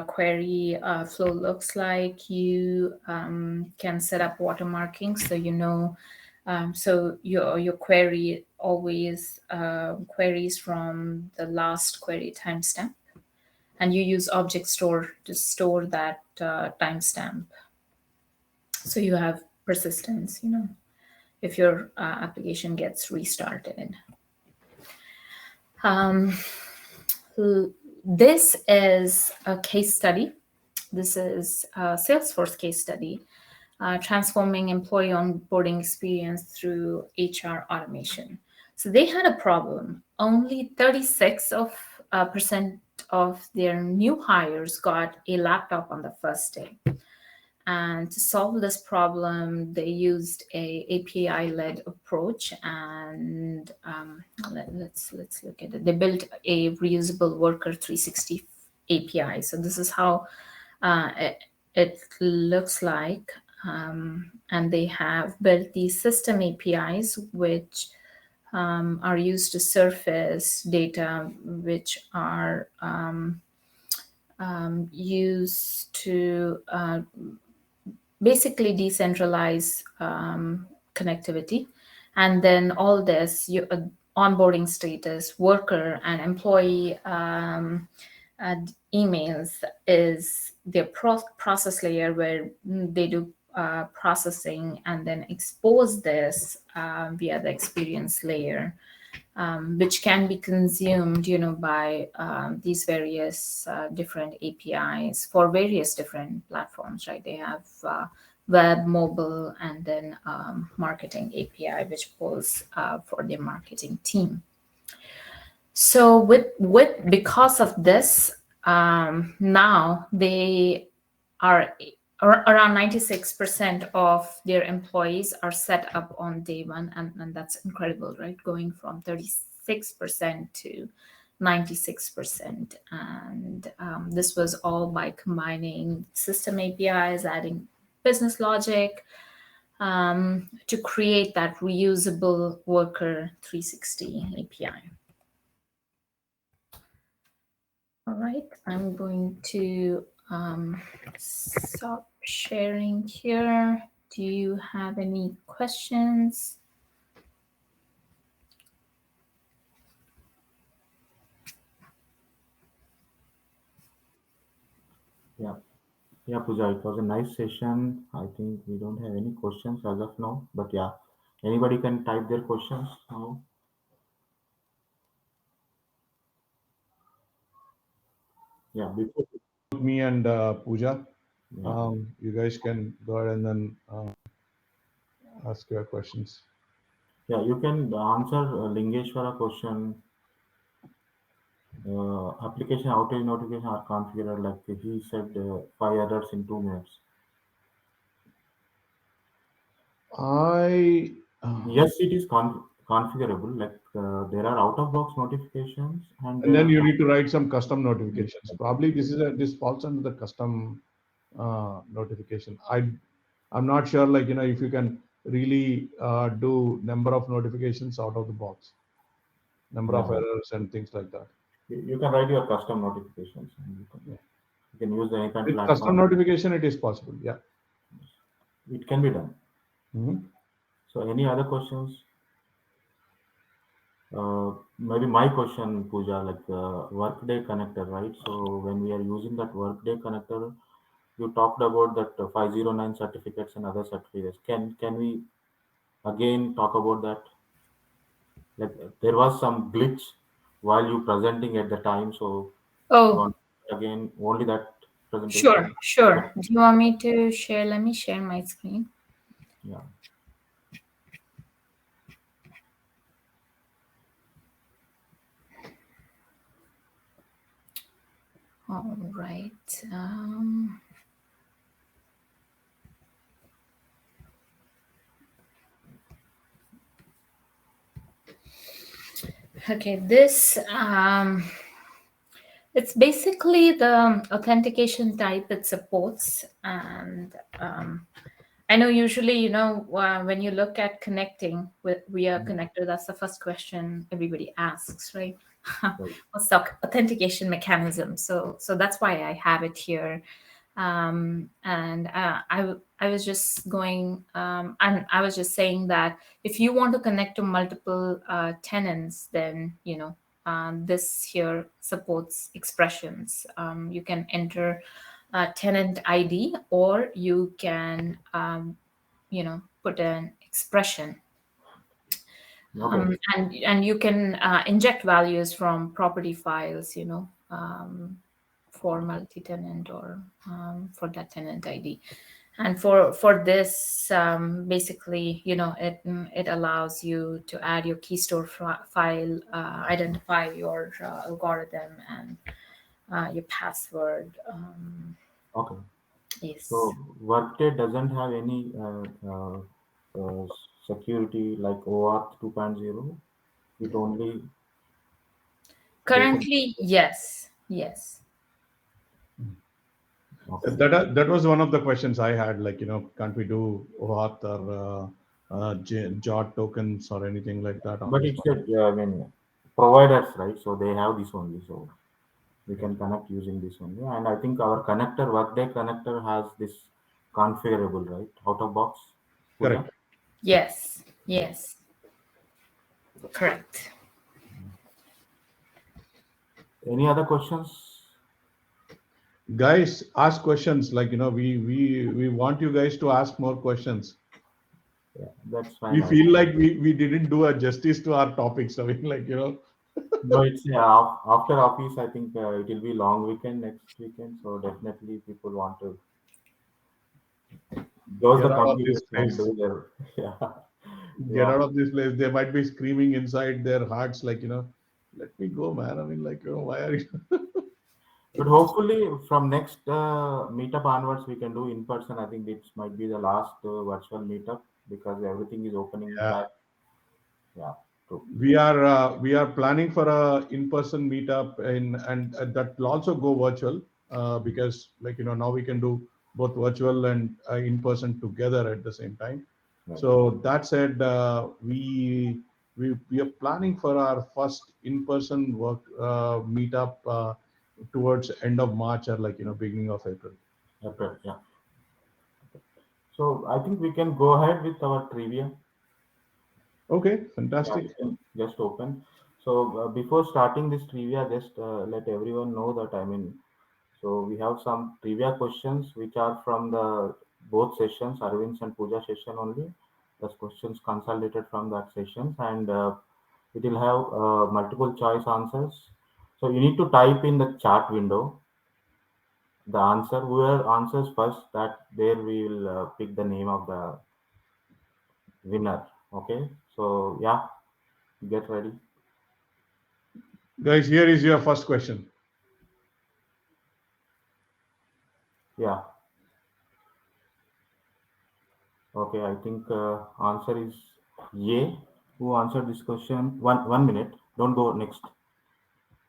query flow looks like. You can set up watermarking, so so your query always queries from the last query timestamp, and you use object store to store that timestamp. So you have persistence, if your application gets restarted. This is a case study. This is a Salesforce case study, transforming employee onboarding experience through HR automation. So they had a problem. Only 36% of their new hires got a laptop on the first day. And to solve this problem, they used a API-led approach, and let's look at it. They built a reusable worker 360 API. So this is how it looks like, and they have built these system APIs which are used to surface data which are used to basically decentralize connectivity. And then all this, onboarding status, worker and employee emails is their process layer where they do processing and then expose this via the experience layer, which can be consumed, by these various different APIs for various different platforms, right? They have web, mobile, and then marketing API, which pulls for their marketing team. So because of this, now they are around 96% of their employees are set up on day one, and that's incredible, right? Going from 36% to 96%. And this was all by combining system APIs, adding business logic, to create that reusable Worker 360 API. All right, I'm going to stop sharing here. Do you have any questions? Yeah, Pooja, it was a nice session. I think we don't have any questions as of now, but yeah, anybody can type their questions now. Yeah, before, Me and Pooja, yeah, you guys can go ahead and then ask your questions. yeah, you can answer Lingeshwara question. Application outage notification are configured like he said, 5 errors in 2 minutes. I Yes, it is configurable. Like there are out-of-box notifications, and and there then are you need to write some custom notifications. Probably this falls under the custom notification. I'm not sure, like, if you can really do number of notifications out of the box, number of yeah, errors and things like that. you can write your custom notifications, and Yeah. you can use the anytime With custom platform. notification, it is possible. Yeah. It can be done. Mhm. So, any other questions? Maybe my question, Pooja, like Workday connector, right? So when we are using that Workday connector, you talked about that 509 certificates and other certificates. Can we again talk about that? Like there was some glitch while you presenting at the time, so you Oh, want again only that sure, presentation? Yeah, sure. Do you want me to share? Let me share my screen. yeah. All right. Okay, this it's basically the authentication type it supports. And I know usually, when you look at connecting with via connector, that's the first question everybody asks, right? Right. What's the authentication mechanism? So that's why I have it here. And I was just going, and I was just saying that if you want to connect to multiple tenants, then this here supports expressions. You can enter tenant ID, or you can put an expression. Okay. And you can inject values from property files, for multi-tenant or for that tenant ID. And for this, basically, it allows you to add your key store file, identify your algorithm, and your password. Okay. Yes. So Workday doesn't have any security like OAuth 2.0. It only basic. Currently, yes. Okay. That was one of the questions I had. Like, can't we do OAuth or JOT tokens or anything like that on But this it's one. a, providers, right? So they have this only. So we can connect using this only. And I think our connector, Workday connector, has this configurable, right? Out of box. Pooja? Correct. Yes, yes, correct. Any other questions? Guys, ask questions. Like, we want you guys to ask more questions. Yeah, that's We fine. I feel think. like we didn't do a justice to our topics. I mean, like, No, it's after office. I think it will be long weekend next weekend. So definitely people want to close get the out of this computers and place. do their yeah, Get yeah. out of this place. They might be screaming inside their hearts, like, let me go, man. I mean, like, why are you? But hopefully from next meetup onwards, we can do in person. I think it might be the last virtual meetup because everything is opening Yeah. back. Yeah, true. We are planning for a in-person meetup, and that will also go virtual, because, like, now we can do both virtual and in-person together at the same time. Right. So that said, we are planning for our first in-person work meetup towards end of March, or, like, beginning of April. Okay, yeah. So I think we can go ahead with our trivia. Okay, Yeah, fantastic. you can just open. So before starting this trivia, just let everyone know that so we have some trivia questions which are from the both sessions, Arvind's and Pooja session only. The questions consolidated from that sessions, and it will have multiple choice answers. So you need to type in the chat window the answer. Whoever answers first, that there we will pick the name of the winner. Okay. So yeah, get ready. Guys, here is your first question. Yeah. Okay, I think answer is Ye. Who answered this question? One minute. Don't go next.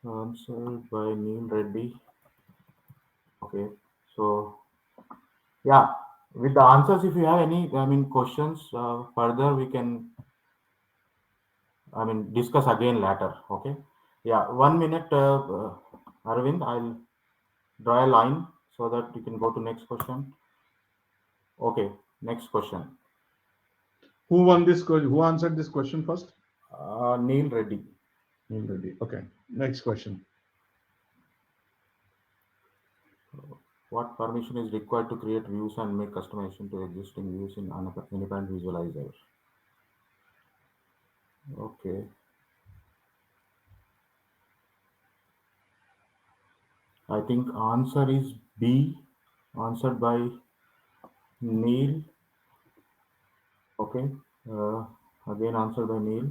Answered by Neil Reddy. Okay, so yeah, with the answers, if you have any, questions further, we can, discuss again later. Okay. Yeah, 1 minute, Arvind. I'll draw a line so that you can go to next question. Okay, next question. Who won this question? Who answered this question first? Neil Reddy. Neil Reddy. Okay. Next question. What permission is required to create views and make customization to existing views in independent visualizer? Okay. I think answer is B, answered by Neil. Okay. Uh, Again, answered by Neil.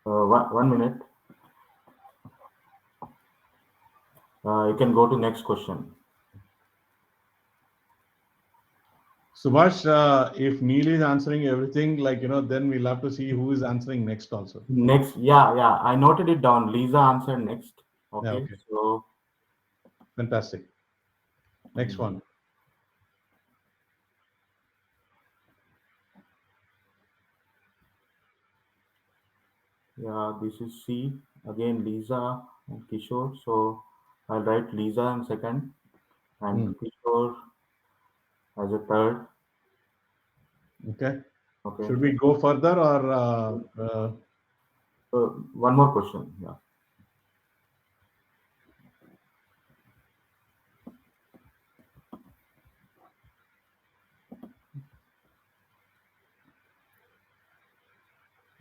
1 minute. You can go to next question. Subhash, if Neil is answering everything, like, then we'll have to see who is answering next also. Next, yeah, I noted it down. Lisa answered next. Yeah, Okay, okay. so Fantastic. Next mm, one. yeah, this is C. Again, Lisa and Kishore. So I'll write Lisa in second and Hmm. Kishore as a third. Okay. Okay. Should we go further, or One more question. Yeah.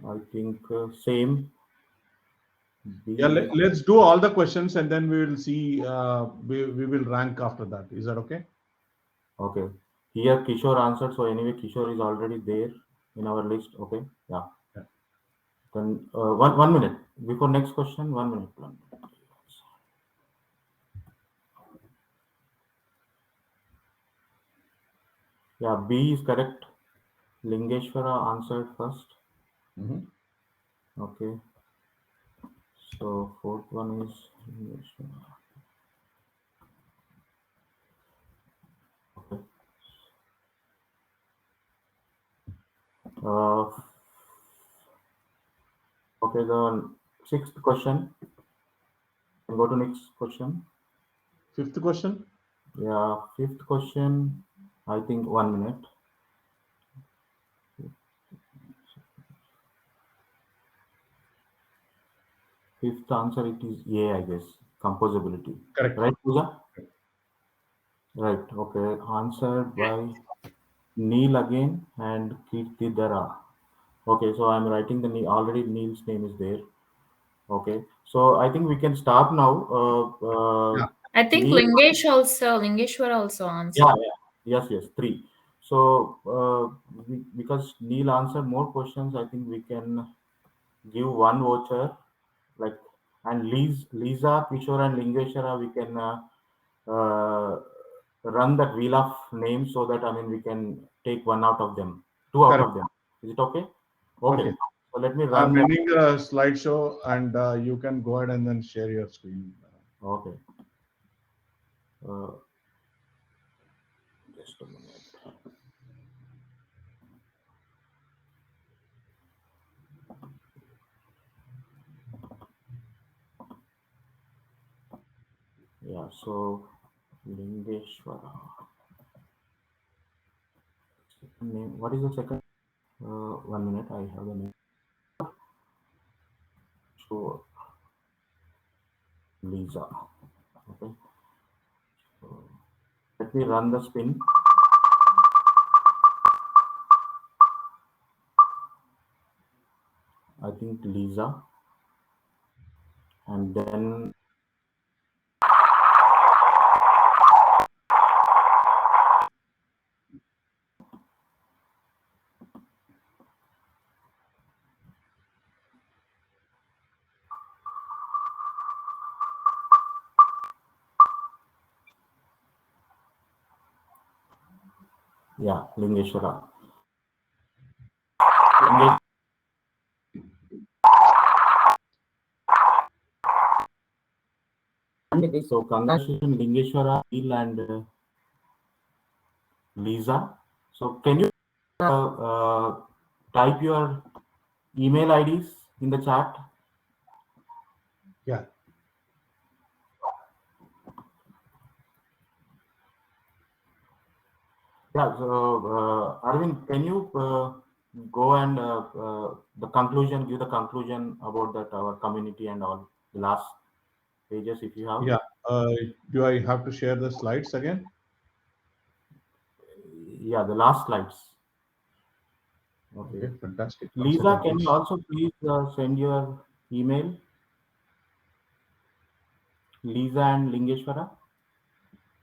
I think same. yeah, B. let's do all the questions, and then we will see, we will rank after that. Is that okay? Okay. Here Kishore answered. So anyway, Kishore is already there in our list. Okay. Yeah. Yeah. Then 1 minute before next question. 1 minute. 1 minute. Yeah. B is correct. Lingeshwara answered first. Mhm. Okay. So fourth one is Lingeshwara. Okay. Uh, okay, the sixth question. Go to next question. Fifth question. Yeah, fifth question. I think 1 minute. Fifth answer it is A, I guess. Composability. Correct. Right, Pooja? Right. Okay. Answered by Neil again and Kirtidara. Okay, so I'm writing the already Neil's name is there. Okay, so I think we can stop now. Yeah. I think Neil, Lingeshwar also yeah, answered. yeah, yes, three. So because Neil answered more questions, I think we can give one voucher. Like and Lisa, Kishore, and Lingeshwara, we can uh, run that wheel of names so that I mean we can take one out of them, two out Correct. of them. Is it okay? Okay. Okay. So let me I'm run that. ending the slideshow, and you can go ahead and then share your screen. Okay. Uh, just a minute. Yeah. So Lingeshwara. Second name. What is the second? 1 minute. I have the name. So Lisa. Okay. So, let me run the spin. I think Lisa, and then yeah, Lingeshwara. So congratulations, Lingeshwara, Neil, and Lisa. So can you type your email IDs in the chat? Yeah. Yeah. So Arvind, can you go and the conclusion, give the conclusion about that our community and all the last pages if you have. Yeah. Do I have to share the slides again? Yeah, the last slides. Okay. Okay. Fantastic. One Lisa, second, can you please. also please send your email? Lisa and Lingeshwara.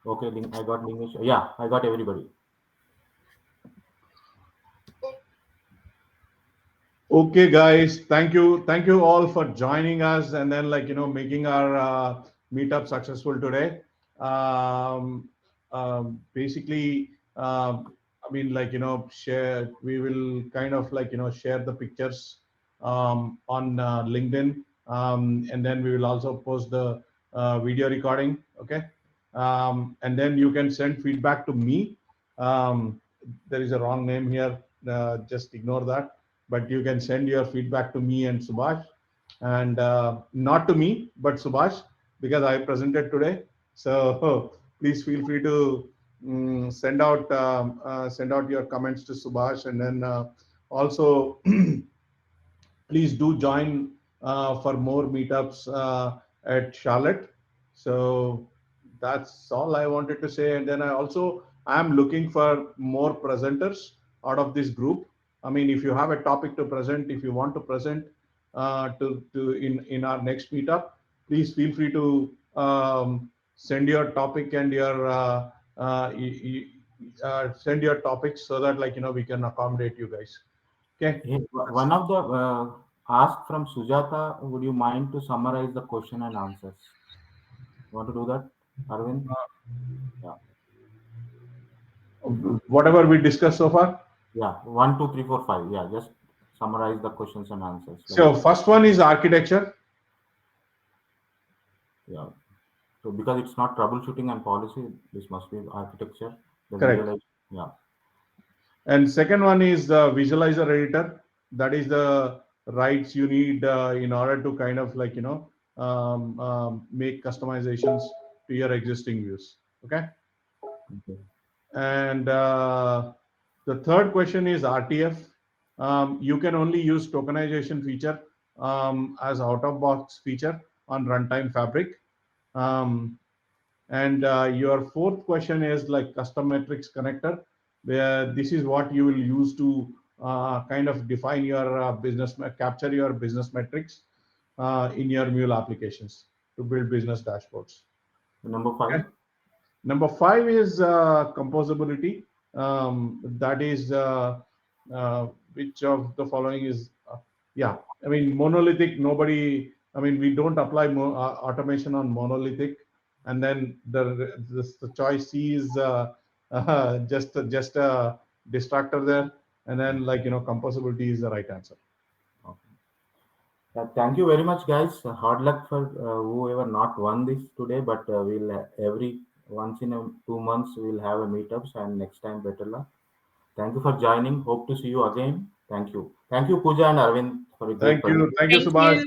Okay, I got Lingeshwara. Yeah, I got everybody. Okay, guys. Thank you all for joining us, and then making our meetup successful today. Um, Basically, I mean, share. We will kind of share the pictures on LinkedIn, and then we will also post the video recording. Okay, and then you can send feedback to me. There is a wrong name here. Just ignore that, but you can send your feedback to me and Subhash, and not to me but Subhash, because I presented today. So please feel free to send out your comments to Subhash, and then also please do join for more meetups at Charlotte. So that's all I wanted to say. And then I am looking for more presenters out of this group. I mean, if you have a topic to present, if you want to present to in our next meetup, please feel free to send your topic and your send your topics so that we can accommodate you guys. Okay. Hey, one of the ask from Sujata, would you mind to summarize the question and answers? Want to do that, Arvind? Yeah. Whatever we discussed so far. Yeah. 1, 2, 3, 4, 5. Yeah. Just summarize the questions and answers. Like, So first one is architecture. yeah. So because it's not troubleshooting and policy, this must be architecture. The Correct. real, yeah. And second one is the visualizer editor. That is the rights you need in order to kind of like, make customizations to your existing views. Okay. Okay. And the third question is RTF. You can only use tokenization feature as out of box feature on runtime fabric. Um, and your fourth question is like custom metrics connector, where this is what you will use to kind of define your capture your business metrics in your Mule applications to build business dashboards. Number Okay. 5. Number 5 is composability. That is which of the following is, yeah, I mean, monolithic, nobody, I mean, we don't apply automation on monolithic. And then the choice C is just a distractor there. And then like, composability is the right answer. Okay. Thank you very much, guys. Hard luck for whoever not won this today, but we'll every once in 2 months we'll have a meetups, and next time better luck. Thank you for joining. Hope to see you again. Thank you. Thank you, Pooja and Arvind, for a great Thank you. presentation. Thank you, Thank Subhash.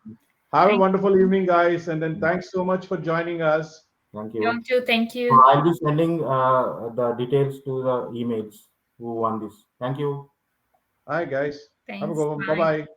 you. Have a Thank wonderful evening, guys. And then thanks so much for joining us. Thank you you. too. Thank So you. I'll be sending the details to the emails who won this. Thank you. Hi, guys. Have a Thanks. good one. Bye Bye. bye.